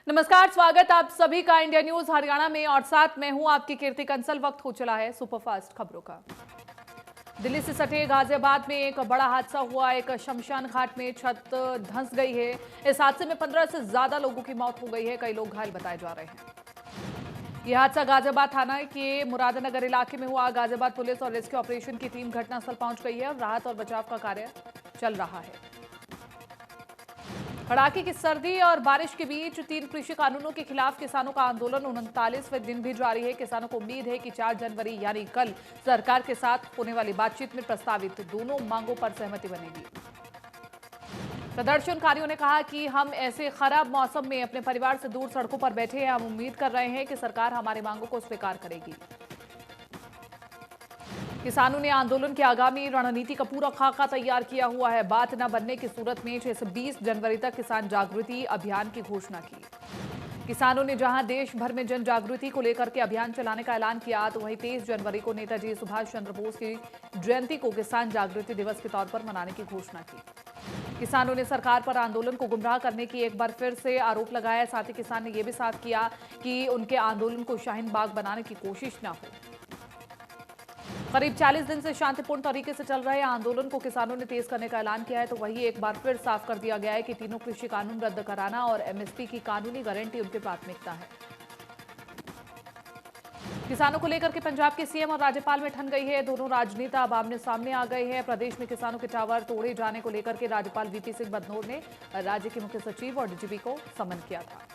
नमस्कार, स्वागत आप सभी का इंडिया न्यूज हरियाणा में और साथ में हूं आपकी कीर्ति कंसल। वक्त हो चला है सुपरफास्ट खबरों का। दिल्ली से सटे गाजियाबाद में एक बड़ा हादसा हुआ। एक शमशान घाट में छत धंस गई है। इस हादसे में 15 से ज्यादा लोगों की मौत हो गई है। कई लोग घायल बताए जा रहे हैं। यह हादसा गाजियाबाद थाना के मुरादनगर इलाके में हुआ। गाजियाबाद पुलिस और रेस्क्यू ऑपरेशन की टीम घटनास्थल पहुंच गई है और राहत और बचाव का कार्य चल रहा है। कड़ाके की सर्दी और बारिश के बीच 3 कृषि कानूनों के खिलाफ किसानों का आंदोलन 39वें दिन भी जारी है। किसानों को उम्मीद है कि 4 जनवरी यानी कल सरकार के साथ होने वाली बातचीत में प्रस्तावित दोनों मांगों पर सहमति बनेगी। प्रदर्शनकारियों ने कहा कि हम ऐसे खराब मौसम में अपने परिवार से दूर सड़कों पर बैठे हैं। हम उम्मीद कर रहे हैं कि सरकार हमारी मांगों को स्वीकार करेगी। किसानों ने आंदोलन की आगामी रणनीति का पूरा खाका तैयार किया हुआ है। बात न बनने की सूरत में 6 से 20 जनवरी तक किसान जागृति अभियान की घोषणा की। किसानों ने जहां देश भर में जन जागृति को लेकर के अभियान चलाने का ऐलान किया, तो वहीं 23 जनवरी को नेताजी सुभाष चंद्र बोस की जयंती को किसान जागृति दिवस के तौर पर मनाने की घोषणा की। किसानों ने सरकार पर आंदोलन को गुमराह करने की एक बार फिर से आरोप लगाया। साथ ही किसान ने यह भी साफ किया कि उनके आंदोलन को शाहीन बाग बनाने की कोशिश न हो। करीब 40 दिन से शांतिपूर्ण तरीके से चल रहे आंदोलन को किसानों ने तेज करने का ऐलान किया है, तो वही एक बार फिर साफ कर दिया गया है कि तीनों कृषि कानून रद्द कराना और एमएसपी की कानूनी गारंटी उनकी प्राथमिकता है। किसानों को लेकर के पंजाब के सीएम और राज्यपाल में ठन गई है। दोनों राजनेता अब आमने सामने आ गए हैं। प्रदेश में किसानों के टावर तोड़े जाने को लेकर के राज्यपाल वीपी सिंह बदनौर ने राज्य के मुख्य सचिव और डीजीपी को समन किया था।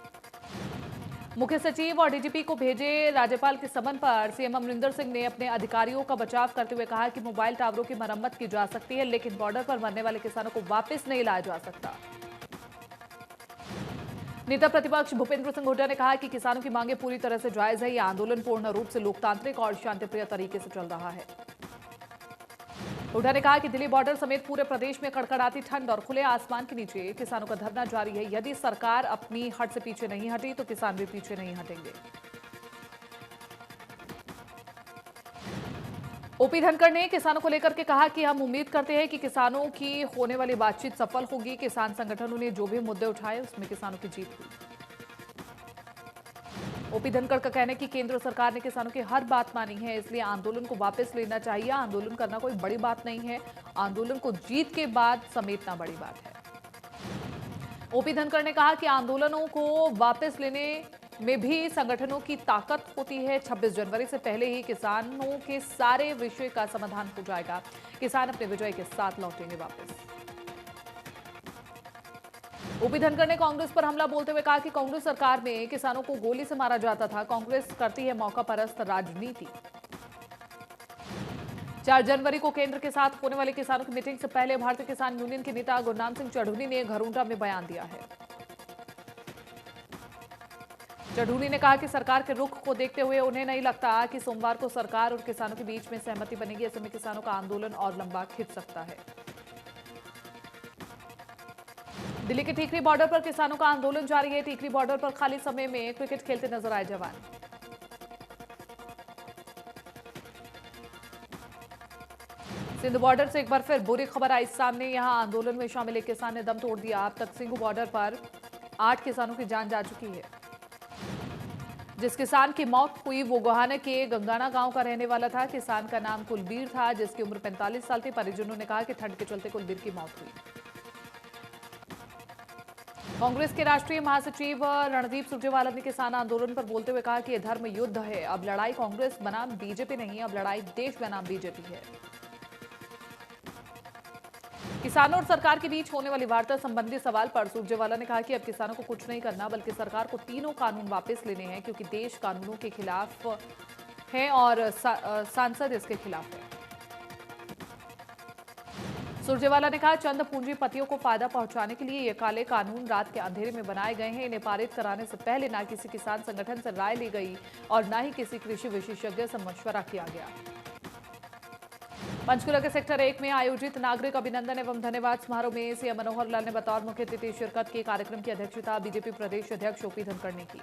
मुख्य सचिव और डीजीपी को भेजे राज्यपाल के समन पर सीएम अमरिंदर सिंह ने अपने अधिकारियों का बचाव करते हुए कहा कि मोबाइल टावरों की मरम्मत की जा सकती है, लेकिन बॉर्डर पर मरने वाले किसानों को वापस नहीं लाया जा सकता। नेता प्रतिपक्ष भूपेंद्र सिंह हुड्डा ने कहा कि किसानों की मांगे पूरी तरह से जायज है। यह आंदोलन पूर्ण रूप से लोकतांत्रिक और शांतिप्रिय तरीके से चल रहा है। हुड्डा ने कहा कि दिल्ली बॉर्डर समेत पूरे प्रदेश में कड़कड़ाती ठंड और खुले आसमान के नीचे किसानों का धरना जारी है। यदि सरकार अपनी हट से पीछे नहीं हटी तो किसान भी पीछे नहीं हटेंगे। ओपी धनखड़ ने किसानों को लेकर के कहा कि हम उम्मीद करते हैं कि किसानों की होने वाली बातचीत सफल होगी। किसान संगठनों ने जो भी मुद्दे उठाए उसमें किसानों की जीत हुई। ओपी धनखड़ का कहना है कि केंद्र सरकार ने किसानों की हर बात मानी है, इसलिए आंदोलन को वापस लेना चाहिए। आंदोलन करना कोई बड़ी बात नहीं है, आंदोलन को जीत के बाद समेटना बड़ी बात है। ओपी धनखड़ ने कहा कि आंदोलनों को वापस लेने में भी संगठनों की ताकत होती है। 26 जनवरी से पहले ही किसानों के सारे विषय का समाधान हो जाएगा। किसान अपने विजय के साथ लौटेंगे वापस। ओपी धनखड़ ने कांग्रेस पर हमला बोलते हुए कहा कि कांग्रेस सरकार में किसानों को गोली से मारा जाता था। कांग्रेस करती है मौका परस्त राजनीति। 4 जनवरी को केंद्र के साथ होने वाली किसानों की मीटिंग से पहले भारतीय किसान यूनियन के नेता गुरनाम सिंह चढ़ूनी ने घरौंडा में बयान दिया है। चढ़ूनी ने कहा कि सरकार के रुख को देखते हुए उन्हें नहीं लगता कि सोमवार को सरकार और किसानों के बीच में सहमति बनेगी। ऐसे में किसानों का आंदोलन और लंबा खिंच सकता है। दिल्ली के टीकरी बॉर्डर पर किसानों का आंदोलन जारी है। टीकरी बॉर्डर पर खाली समय में क्रिकेट खेलते नजर आए जवान। सिंध बॉर्डर से एक बार फिर बुरी खबर आई सामने। यहां आंदोलन में शामिल एक किसान ने दम तोड़ दिया। अब तक सिंघू बॉर्डर पर 8 किसानों की जान जा चुकी है। जिस किसान की मौत हुई वो गोहाना के गंगाना गांव का रहने वाला था। किसान का नाम कुलबीर था, जिसकी उम्र 45 साल थी। परिजनों ने कहा कि ठंड के चलते कुलबीर की मौत हुई। कांग्रेस के राष्ट्रीय महासचिव रणदीप सुरजेवाला ने किसान आंदोलन पर बोलते हुए कहा कि यह धर्म युद्ध है। अब लड़ाई कांग्रेस बनाम बीजेपी नहीं, अब लड़ाई देश बनाम बीजेपी है। किसानों और सरकार के बीच होने वाली वार्ता संबंधी सवाल पर सुरजेवाला ने कहा कि अब किसानों को कुछ नहीं करना, बल्कि सरकार को तीनों कानून वापस लेने हैं, क्योंकि देश कानूनों के खिलाफ है और सांसद इसके खिलाफ है। सुरजेवाला ने कहा चंद पूंजीपतियों को फायदा पहुंचाने के लिए ये काले कानून रात के अंधेरे में बनाए गए हैं। इन्हें पारित कराने से पहले ना किसी किसान संगठन से राय ली गई और ना ही किसी कृषि विशेषज्ञ से मशवरा किया गया। पंचकुला के सेक्टर 1 में आयोजित नागरिक अभिनंदन एवं धन्यवाद समारोह में सीएम मनोहर लाल ने बतौर मुख्य अतिथि शिरकत की। कार्यक्रम की अध्यक्षता बीजेपी प्रदेश अध्यक्ष ओपी धनखड़ ने की।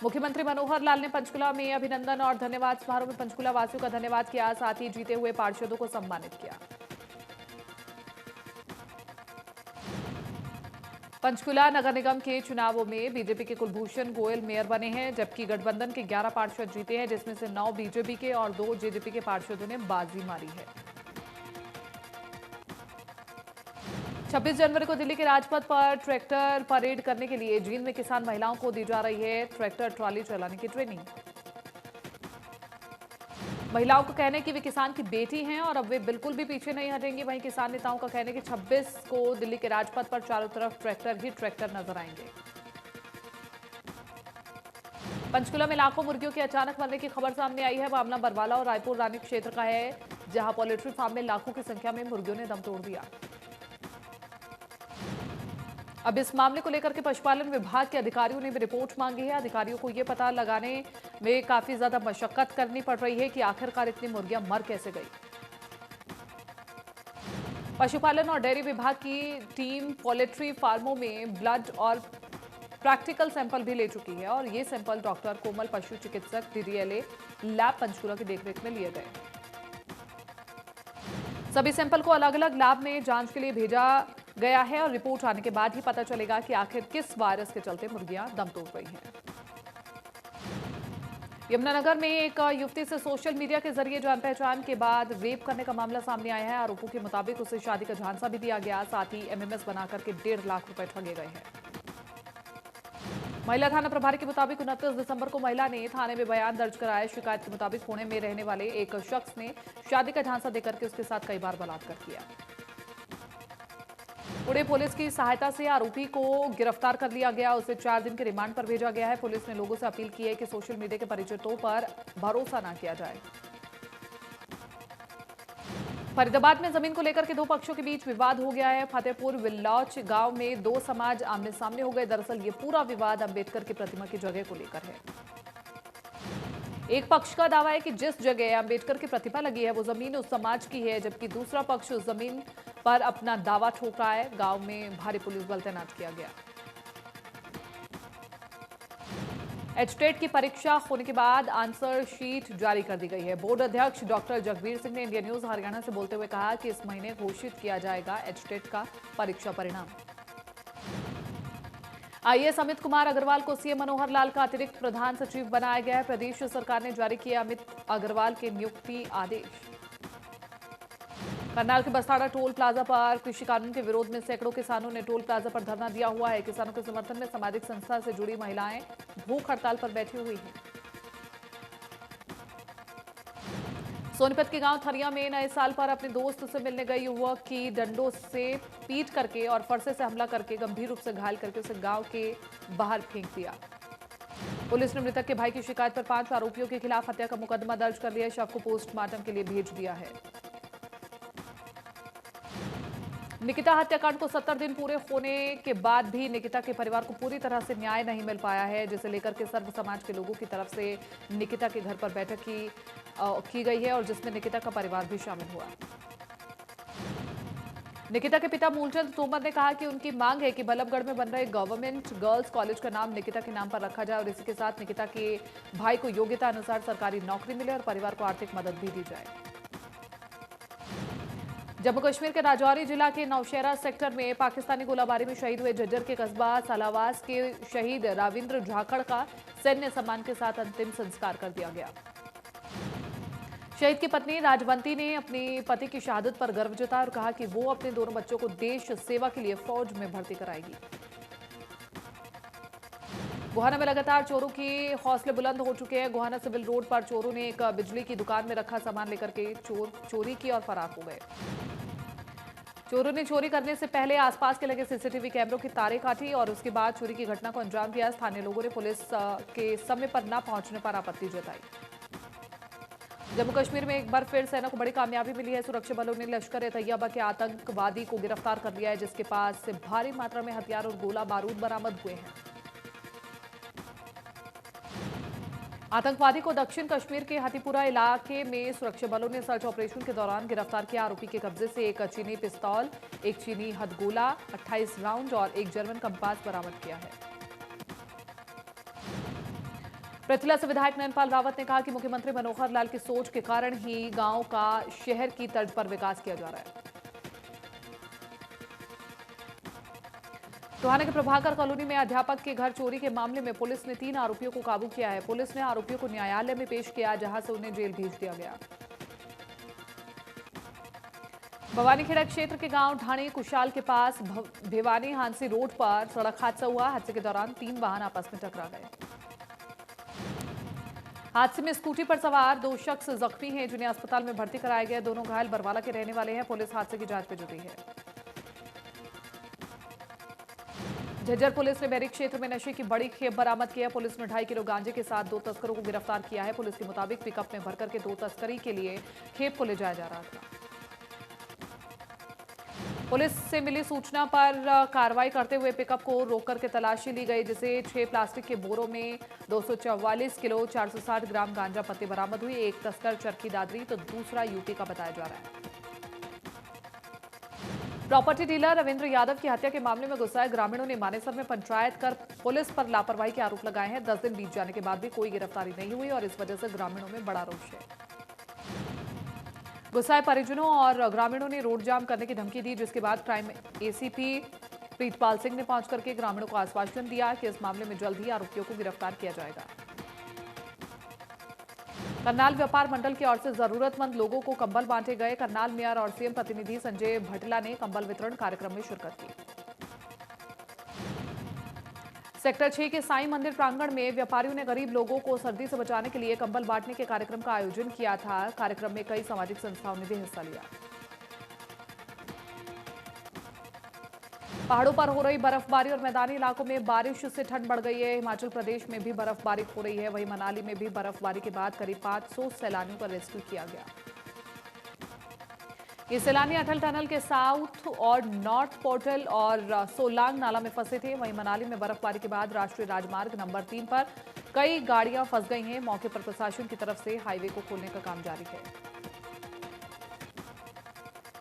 मुख्यमंत्री मनोहर लाल ने पंचकुला में अभिनंदन और धन्यवाद समारोह में पंचकुला वासियों का धन्यवाद किया, साथ ही जीते हुए पार्षदों को सम्मानित किया। पंचकुला नगर निगम के चुनावों में बीजेपी के कुलभूषण गोयल मेयर बने हैं, जबकि गठबंधन के 11 पार्षद जीते हैं, जिसमें से 9 बीजेपी के और 2 जेजेपी के पार्षदों ने बाजी मारी है। 26 जनवरी को दिल्ली के राजपथ पर ट्रैक्टर परेड करने के लिए जींद में किसान महिलाओं को दी जा रही है ट्रैक्टर ट्रॉली चलाने की ट्रेनिंग। महिलाओं का कहना है कि वे किसान की बेटी हैं और अब वे बिल्कुल भी पीछे नहीं हटेंगी। वहीं किसान नेताओं का कहना है कि 26 को दिल्ली के राजपथ पर चारों तरफ ट्रैक्टर ही ट्रैक्टर नजर आएंगे। पंचकुला में लाखों मुर्गियों के अचानक मरने की खबर सामने आई है। मामला बरवाला और रायपुर रानी क्षेत्र का है, जहां पोल्ट्री फार्म में लाखों की संख्या में मुर्गियों ने दम तोड़ दिया। अब इस मामले को लेकर के पशुपालन विभाग के अधिकारियों ने भी रिपोर्ट मांगी है। अधिकारियों को यह पता लगाने में काफी ज्यादा मशक्कत करनी पड़ रही है कि आखिरकार इतनी मुर्गियां मर कैसे गई। पशुपालन और डेयरी विभाग की टीम पोल्ट्री फार्मों में ब्लड और प्रैक्टिकल सैंपल भी ले चुकी है और ये सैंपल डॉक्टर कोमल पशु चिकित्सक डीडीएलए लैब पंचकुला की देखरेख में लिए गए। सभी सैंपल को अलग अलग लैब में जांच के लिए भेजा गया है और रिपोर्ट आने के बाद ही पता चलेगा कि आखिर किस वायरस के चलते मुर्गियां दम तोड़ रही हैं। यमुनानगर में एक युवती से सोशल मीडिया के जरिए जान पहचान के बाद रेप करने का मामला सामने आया है। आरोपों के मुताबिक उसे शादी का झांसा भी दिया गया, साथ ही एमएमएस बनाकर के 1.5 लाख रुपए ठगे गए हैं। महिला थाना प्रभारी के मुताबिक 29 दिसंबर को महिला ने थाने में बयान दर्ज कराया। शिकायत के मुताबिक पुणे में रहने वाले एक शख्स ने शादी का झांसा देकर के उसके साथ कई बार बलात्कार किया। पुणे पुलिस की सहायता से आरोपी को गिरफ्तार कर लिया गया। उसे 4 दिन के रिमांड पर भेजा गया है। पुलिस ने लोगों से अपील की है कि सोशल मीडिया के परिचितों पर भरोसा न किया जाए। फरीदाबाद में जमीन को लेकर के 2 पक्षों के बीच विवाद हो गया है। फतेहपुर विल्लौच गांव में 2 समाज आमने सामने हो गए। दरअसल ये पूरा विवाद अंबेडकर की प्रतिमा की जगह को लेकर है। एक पक्ष का दावा है कि जिस जगह अंबेडकर की प्रतिमा लगी है वो जमीन उस समाज की है, जबकि दूसरा पक्ष उस जमीन पर अपना दावा ठोक रहा है। गांव में भारी पुलिस बल तैनात किया गया। एचटेट की परीक्षा होने के बाद आंसर शीट जारी कर दी गई है। बोर्ड अध्यक्ष डॉक्टर जगबीर सिंह ने इंडिया न्यूज हरियाणा से बोलते हुए कहा कि इस महीने घोषित किया जाएगा एचटेट का परीक्षा परिणाम। आईएएस अमित कुमार अग्रवाल को सीएम मनोहर लाल का अतिरिक्त प्रधान सचिव बनाया गया है। प्रदेश सरकार ने जारी किया अमित अग्रवाल के नियुक्ति आदेश। करनाल के बस्ताड़ा टोल प्लाजा पर कृषि कानून के विरोध में सैकड़ों किसानों ने टोल प्लाजा पर धरना दिया हुआ है। किसानों के समर्थन में सामाजिक संस्था से जुड़ी महिलाएं भूख हड़ताल पर बैठी हुई हैं। सोनीपत के गांव थरिया में नए साल पर अपने दोस्त से मिलने गए युवक की डंडों से पीट करके और फरसे से हमला करके गंभीर रूप से घायल करके उसे गांव के बाहर फेंक दिया। पुलिस ने मृतक के भाई की शिकायत पर 5 आरोपियों के खिलाफ हत्या का मुकदमा दर्ज कर लिया है। शव को पोस्टमार्टम के लिए भेज दिया है। निकिता हत्याकांड को 70 दिन पूरे होने के बाद भी निकिता के परिवार को पूरी तरह से न्याय नहीं मिल पाया है, जिसे लेकर के सर्व समाज के लोगों की तरफ से निकिता के घर पर बैठक की गई है और जिसमें निकिता का परिवार भी शामिल हुआ। निकिता के पिता मूलचंद तोमर ने कहा कि उनकी मांग है कि बल्लभगढ़ में बन रहे गवर्नमेंट गर्ल्स कॉलेज का नाम निकिता के नाम पर रखा जाए और इसी के साथ निकिता के भाई को योग्यता अनुसार सरकारी नौकरी मिले और परिवार को आर्थिक मदद भी दी जाए। जम्मू कश्मीर के राजौरी जिला के नौशेरा सेक्टर में पाकिस्तानी गोलाबारी में शहीद हुए झज्जर के कस्बा सालावास के शहीद राविंद्र झाखड़ का सैन्य सम्मान के साथ अंतिम संस्कार कर दिया गया। शहीद की पत्नी राजवंती ने अपने पति की शहादत पर गर्व जताया और कहा कि वो अपने दोनों बच्चों को देश सेवा के लिए फौज में भर्ती कराएगी। गोहाना में लगातार चोरों के हौसले बुलंद हो चुके हैं। गोहाना सिविल रोड पर चोरों ने एक बिजली की दुकान में रखा सामान लेकर के चोरी की और फरार हो गए। चोरों ने चोरी करने से पहले आसपास के लगे सीसीटीवी कैमरों की तारें काटी और उसके बाद चोरी की घटना को अंजाम दिया। स्थानीय लोगों ने पुलिस के समय पर न पहुंचने पर आपत्ति जताई। जम्मू कश्मीर में एक बार फिर सेना को बड़ी कामयाबी मिली है। सुरक्षा बलों ने लश्कर ए तैयबा के आतंकवादी को गिरफ्तार कर लिया है, जिसके पास से भारी मात्रा में हथियार और गोला बारूद बरामद हुए हैं। आतंकवादी को दक्षिण कश्मीर के हथीपुरा इलाके में सुरक्षा बलों ने सर्च ऑपरेशन के दौरान गिरफ्तार किया। आरोपी के कब्जे से एक चीनी पिस्तौल, एक चीनी हथगोला, 28 राउंड और एक जर्मन कंपास बरामद किया है। पृथला से विधायक नयनपाल रावत ने कहा कि मुख्यमंत्री मनोहर लाल की सोच के कारण ही गांव का शहर की तर्ज पर विकास किया जा रहा है। टोहाना के प्रभाकर कॉलोनी में अध्यापक के घर चोरी के मामले में पुलिस ने 3 आरोपियों को काबू किया है। पुलिस ने आरोपियों को न्यायालय में पेश किया, जहां से उन्हें जेल भेज दिया गया। भवानीखेड़ा क्षेत्र के गांव ढाणी कुशाल के पास भिवानी हांसी रोड पर सड़क हादसा हुआ। हादसे के दौरान 3 वाहन आपस में टकरा गए। हादसे में स्कूटी पर सवार 2 शख्स जख्मी हैं, जिन्हें अस्पताल में भर्ती कराया गया। दोनों घायल बरवाला के रहने वाले हैं। पुलिस हादसे की जांच में जुटी है। झज्जर पुलिस ने बैरिक क्षेत्र में नशे की बड़ी खेप बरामद की है। पुलिस ने 2.5 किलो गांजे के साथ 2 तस्करों को गिरफ्तार किया है। पुलिस के मुताबिक पिकअप में भरकर के 2 तस्करी के लिए खेप को ले जाया जा रहा था। पुलिस से मिली सूचना पर कार्रवाई करते हुए पिकअप को रोककर के तलाशी ली गई, जिसे 6 प्लास्टिक के बोरों में 244 किलो 460 ग्राम गांजा पत्ती बरामद हुई। एक तस्कर चरखी दादरी तो दूसरा यूपी का बताया जा रहा है। प्रॉपर्टी डीलर रविंद्र यादव की हत्या के मामले में गुस्साए ग्रामीणों ने मानेसर में पंचायत कर पुलिस पर लापरवाही के आरोप लगाए हैं। 10 दिन बीत जाने के बाद भी कोई गिरफ्तारी नहीं हुई और इस वजह से ग्रामीणों में बड़ा रोष है। गुस्साए परिजनों और ग्रामीणों ने रोड जाम करने की धमकी दी, जिसके बाद क्राइम एसीपी प्रीतपाल सिंह ने पहुंच करके ग्रामीणों को आश्वासन दिया कि इस मामले में जल्द ही आरोपियों को गिरफ्तार किया जाएगा। करनाल व्यापार मंडल की ओर से जरूरतमंद लोगों को कंबल बांटे गए। करनाल मेयर और सीएम प्रतिनिधि संजय भटला ने कंबल वितरण कार्यक्रम में शिरकत की। सेक्टर 6 के साईं मंदिर प्रांगण में व्यापारियों ने गरीब लोगों को सर्दी से बचाने के लिए कंबल बांटने के कार्यक्रम का आयोजन किया था। कार्यक्रम में कई सामाजिक संस्थाओं ने भी हिस्सा लिया। पहाड़ों पर हो रही बर्फबारी और मैदानी इलाकों में बारिश से ठंड बढ़ गई है। हिमाचल प्रदेश में भी बर्फबारी हो रही है। वहीं मनाली में भी बर्फबारी के बाद करीब 500 सैलानियों का रेस्क्यू किया गया। ये सैलानी अटल टनल के साउथ और नॉर्थ पोर्टल और सोलांग नाला में फंसे थे। वहीं मनाली में बर्फबारी के बाद राष्ट्रीय राजमार्ग नंबर 3 पर कई गाड़ियां फंस गई हैं। मौके पर प्रशासन की तरफ से हाईवे को खोलने का काम जारी है।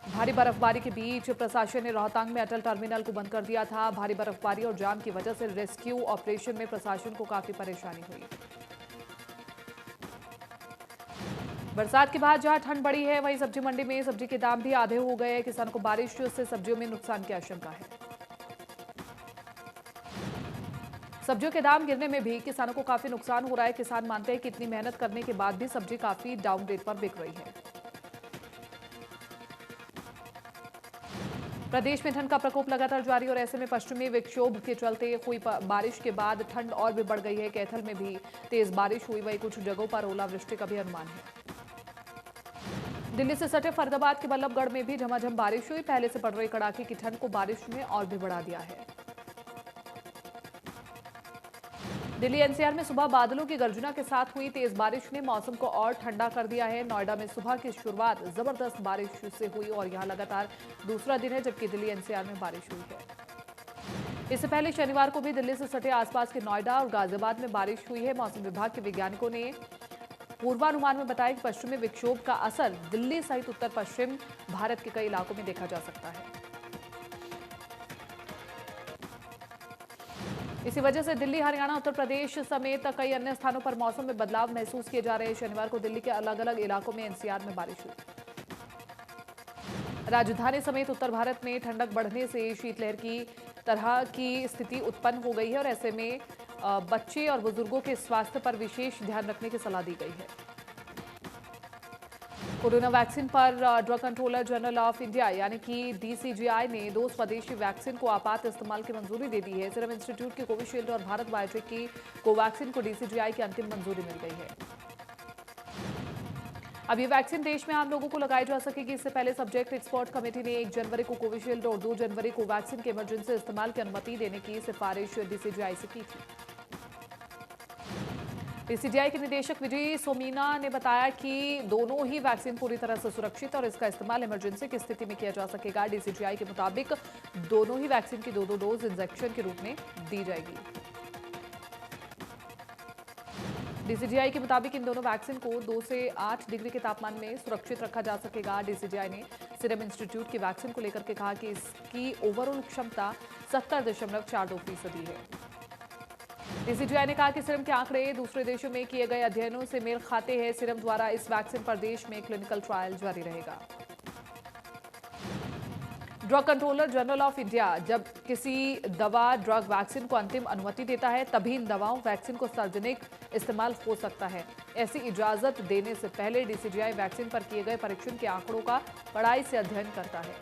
भारी बर्फबारी के बीच प्रशासन ने रोहतांग में अटल टर्मिनल को बंद कर दिया था। भारी बर्फबारी और जाम की वजह से रेस्क्यू ऑपरेशन में प्रशासन को काफी परेशानी हुई। बरसात के बाद जहां ठंड बढ़ी है, वहीं सब्जी मंडी में सब्जी के दाम भी आधे हो गए हैं। किसानों को बारिश से सब्जियों में नुकसान की आशंका है। सब्जियों के दाम गिरने में भी किसानों को काफी नुकसान हो रहा है। किसान मानते हैं कि इतनी मेहनत करने के बाद भी सब्जी काफी डाउन रेट पर बिक रही है। प्रदेश में ठंड का प्रकोप लगातार जारी और ऐसे में पश्चिमी विक्षोभ के चलते हुई बारिश के बाद ठंड और भी बढ़ गई है। कैथल में भी तेज बारिश हुई, वहीं कुछ जगहों पर ओलावृष्टि का भी अनुमान है। दिल्ली से सटे फरीदाबाद के बल्लभगढ़ में भी झमाझम बारिश हुई। पहले से पड़ रही कड़ाके की ठंड को बारिश ने और भी बढ़ा दिया है। दिल्ली एनसीआर में सुबह बादलों की गर्जना के साथ हुई तेज बारिश ने मौसम को और ठंडा कर दिया है। नोएडा में सुबह की शुरुआत जबरदस्त बारिश से हुई और यहां लगातार दूसरा दिन है जबकि दिल्ली एनसीआर में बारिश हुई है। इससे पहले शनिवार को भी दिल्ली से सटे आसपास के नोएडा और गाजियाबाद में बारिश हुई है। मौसम विभाग के वैज्ञानिकों ने पूर्वानुमान में बताया कि पश्चिमी विक्षोभ का असर दिल्ली सहित उत्तर पश्चिम भारत के कई इलाकों में देखा जा सकता है। इसी वजह से दिल्ली, हरियाणा, उत्तर प्रदेश समेत कई अन्य स्थानों पर मौसम में बदलाव महसूस किए जा रहे हैं। शनिवार को दिल्ली के अलग अलग इलाकों में एनसीआर में बारिश हुई। राजधानी समेत उत्तर भारत में ठंडक बढ़ने से शीतलहर की तरह की स्थिति उत्पन्न हो गई है और ऐसे में बच्चे और बुजुर्गों के स्वास्थ्य पर विशेष ध्यान रखने की सलाह दी गई है। कोरोना वैक्सीन पर drug controller general of India यानी कि डीसीजीआई ने 2 स्वदेशी वैक्सीन को आपात इस्तेमाल की मंजूरी दे दी है। सीरम इंस्टीट्यूट की कोविशील्ड और भारत बायोटेक की कोवैक्सीन को डीसीजीआई की अंतिम मंजूरी मिल गई है। अब ये वैक्सीन देश में आम लोगों को लगाई जा सकेगी। इससे पहले सब्जेक्ट एक्सपर्ट कमेटी ने 1 जनवरी को कोविशील्ड और 2 जनवरी को वैक्सीन के इमरजेंसी इस्तेमाल की अनुमति देने की सिफारिश डीसीजीआई से की थी। डीसीजीआई के निदेशक विजय सोमीना ने बताया कि दोनों ही वैक्सीन पूरी तरह से सुरक्षित और इसका इस्तेमाल इमरजेंसी की स्थिति में किया जा सकेगा। डीसीजीआई के मुताबिक दोनों ही वैक्सीन की 2-2 डोज इंजेक्शन के रूप में दी जाएगी। डीसीजीआई के मुताबिक इन दोनों वैक्सीन को 2 से 8 डिग्री के तापमान में सुरक्षित रखा जा सकेगा। डीसीजीआई ने सीरम इंस्टीट्यूट की वैक्सीन को लेकर के कहा कि इसकी ओवरऑल क्षमता 70.42% है। डीसीजीआई ने कहा कि सीरम के आंकड़े दूसरे देशों में किए गए अध्ययनों से मेल खाते हैं। सीरम द्वारा इस वैक्सीन पर देश में क्लिनिकल ट्रायल जारी रहेगा। Drug controller general of India जब किसी दवा ड्रग वैक्सीन को अंतिम अनुमति देता है तभी इन दवाओं वैक्सीन को सार्वजनिक इस्तेमाल हो सकता है। ऐसी इजाजत देने से पहले डीसीजीआई वैक्सीन पर किए गए परीक्षण के आंकड़ों का कड़ाई से अध्ययन करता है।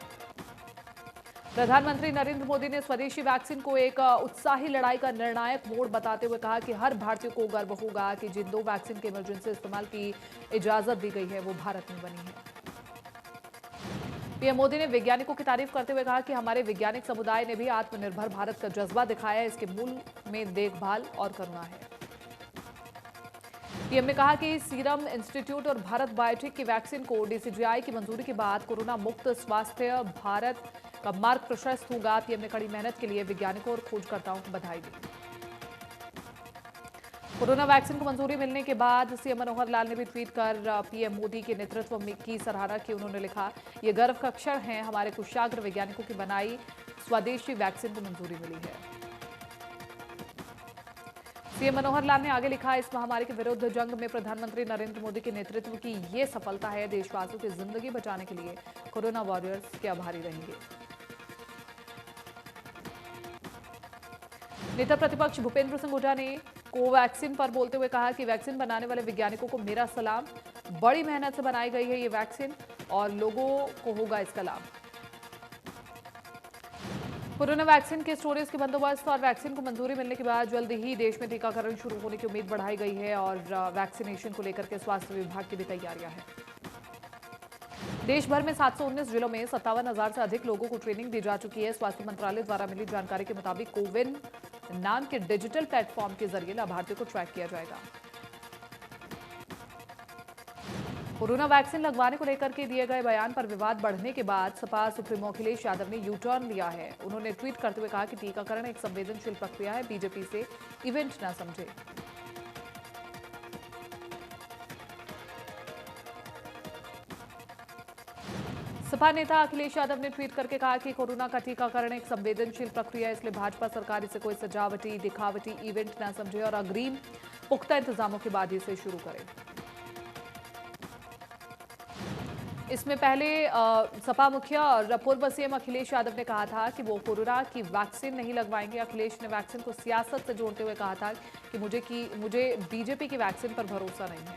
प्रधानमंत्री नरेंद्र मोदी ने स्वदेशी वैक्सीन को एक उत्साही लड़ाई का निर्णायक मोड़ बताते हुए कहा कि हर भारतीय को गर्व होगा कि जिन 2 वैक्सीन के इमरजेंसी इस्तेमाल की इजाजत दी गई है वो भारत में बनी है। पीएम मोदी ने वैज्ञानिकों की तारीफ करते हुए कहा कि हमारे वैज्ञानिक समुदाय ने भी आत्मनिर्भर भारत का जज्बा दिखाया है। इसके मूल में देखभाल और करुणा है। पीएम ने कहा कि सीरम इंस्टीट्यूट और भारत बायोटेक की वैक्सीन को डीसीजीआई की मंजूरी के बाद कोरोना मुक्त स्वास्थ्य भारत का मार्ग प्रशस्त होगा। पीएम ने कड़ी मेहनत के लिए वैज्ञानिकों और खोजकर्ताओं को बधाई दी। कोरोना वैक्सीन को मंजूरी मिलने के बाद सीएम मनोहर लाल ने भी ट्वीट कर पीएम मोदी के नेतृत्व की सराहना की। उन्होंने लिखा, ये गर्व का क्षण है, हमारे कुशाग्र वैज्ञानिकों की बनाई स्वदेशी वैक्सीन को मंजूरी मिली है। सीएम मनोहर लाल ने आगे लिखा, इस महामारी के विरुद्ध जंग में प्रधानमंत्री नरेंद्र मोदी के नेतृत्व की ये सफलता है। देशवासियों की जिंदगी बचाने के लिए कोरोना वॉरियर्स के आभारी रहेंगे। नेता प्रतिपक्ष भूपेंद्र सिंह हुड्डा ने कोवैक्सीन पर बोलते हुए कहा कि वैक्सीन बनाने वाले वैज्ञानिकों को मेरा सलाम। बड़ी मेहनत से बनाई गई है ये वैक्सीन और लोगों को होगा इसका लाभ। कोरोना वैक्सीन के स्टोरेज के बंदोबस्त और वैक्सीन को मंजूरी मिलने के बाद जल्द ही देश में टीकाकरण शुरू होने की उम्मीद बढ़ाई गई है और वैक्सीनेशन को लेकर के स्वास्थ्य विभाग की भी तैयारियां हैं। देश भर में 719 जिलों में 57,000 से अधिक लोगों को ट्रेनिंग दी जा चुकी है। स्वास्थ्य मंत्रालय द्वारा मिली जानकारी के मुताबिक कोविन नाम के डिजिटल प्लेटफॉर्म के जरिए लाभार्थियों को ट्रैक किया जाएगा। कोरोना वैक्सीन लगवाने को लेकर के दिए गए बयान पर विवाद बढ़ने के बाद सपा सुप्रीमो अखिलेश यादव ने यू टर्न लिया है। उन्होंने ट्वीट करते हुए कहा कि टीकाकरण एक संवेदनशील प्रक्रिया है, बीजेपी से इवेंट न समझे। सपा नेता अखिलेश यादव ने ट्वीट करके कहा कि कोरोना का टीकाकरण एक संवेदनशील प्रक्रिया है, इसलिए भाजपा सरकार इसे कोई सजावटी दिखावटी इवेंट न समझे और अग्रिम पुख्ता इंतजामों के बाद इसे शुरू करे। इसमें पहले सपा मुखिया और पूर्व सीएम अखिलेश यादव ने कहा था कि वो कोरोना की वैक्सीन नहीं लगवाएंगे। अखिलेश ने वैक्सीन को सियासत से जोड़ते हुए कहा था कि मुझे बीजेपी की वैक्सीन पर भरोसा नहीं है।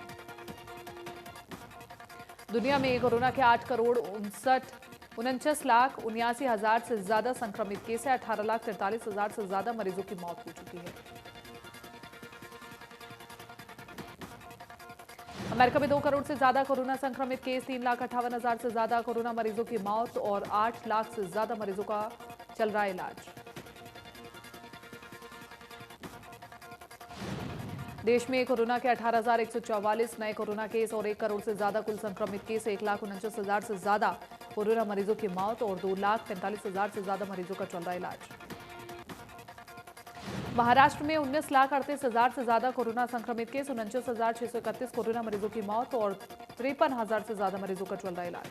दुनिया में कोरोना के 8,49,79,79,000 से ज्यादा संक्रमित केस है। 18,43,000 से ज्यादा मरीजों की मौत हो चुकी है। अमेरिका में 2 करोड़ से ज्यादा कोरोना संक्रमित केस, 3,58,000 से ज्यादा कोरोना मरीजों की मौत और 8 लाख से ज्यादा मरीजों का चल रहा है इलाज। देश में कोरोना के 18,144 नए कोरोना केस और 1 करोड़ से ज्यादा कुल संक्रमित केस, 1,49,000 से ज्यादा कोरोना मरीजों की मौत और 2,45,000 से ज्यादा मरीजों का चल रहा इलाज। महाराष्ट्र में 19,38,000 से ज्यादा कोरोना संक्रमित केस, 49,631 कोरोना मरीजों की मौत और 53,000 से ज्यादा मरीजों का चल रहा इलाज।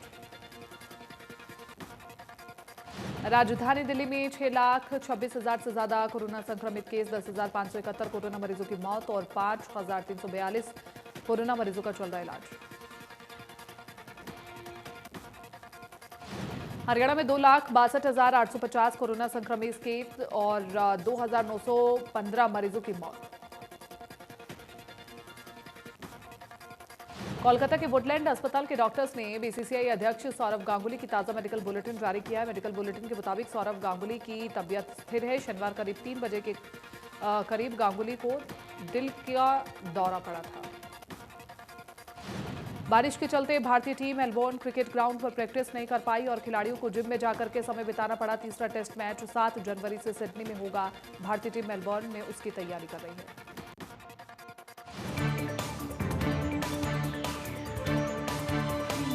राजधानी दिल्ली में 6,26,000 से ज्यादा कोरोना संक्रमित केस, 10,571 कोरोना मरीजों की मौत और 5,342 कोरोना मरीजों का चल रहा इलाज। हरियाणा में 2,62,850 कोरोना संक्रमित केस और 2,915 मरीजों की मौत। कोलकाता के वुडलैंड अस्पताल के डॉक्टर्स ने बीसीसीआई अध्यक्ष सौरव गांगुली की ताजा मेडिकल बुलेटिन जारी किया है। मेडिकल बुलेटिन के मुताबिक सौरव गांगुली की तबीयत स्थिर है। शनिवार करीब 3 बजे के करीब गांगुली को दिल का दौरा पड़ा था। बारिश के चलते भारतीय टीम मेलबोर्न क्रिकेट ग्राउंड पर प्रैक्टिस नहीं कर पाई और खिलाड़ियों को जिम में जाकर के समय बिताना पड़ा। तीसरा टेस्ट मैच 7 जनवरी से सिडनी में होगा। भारतीय टीम मेलबोर्न में उसकी तैयारी कर रही है।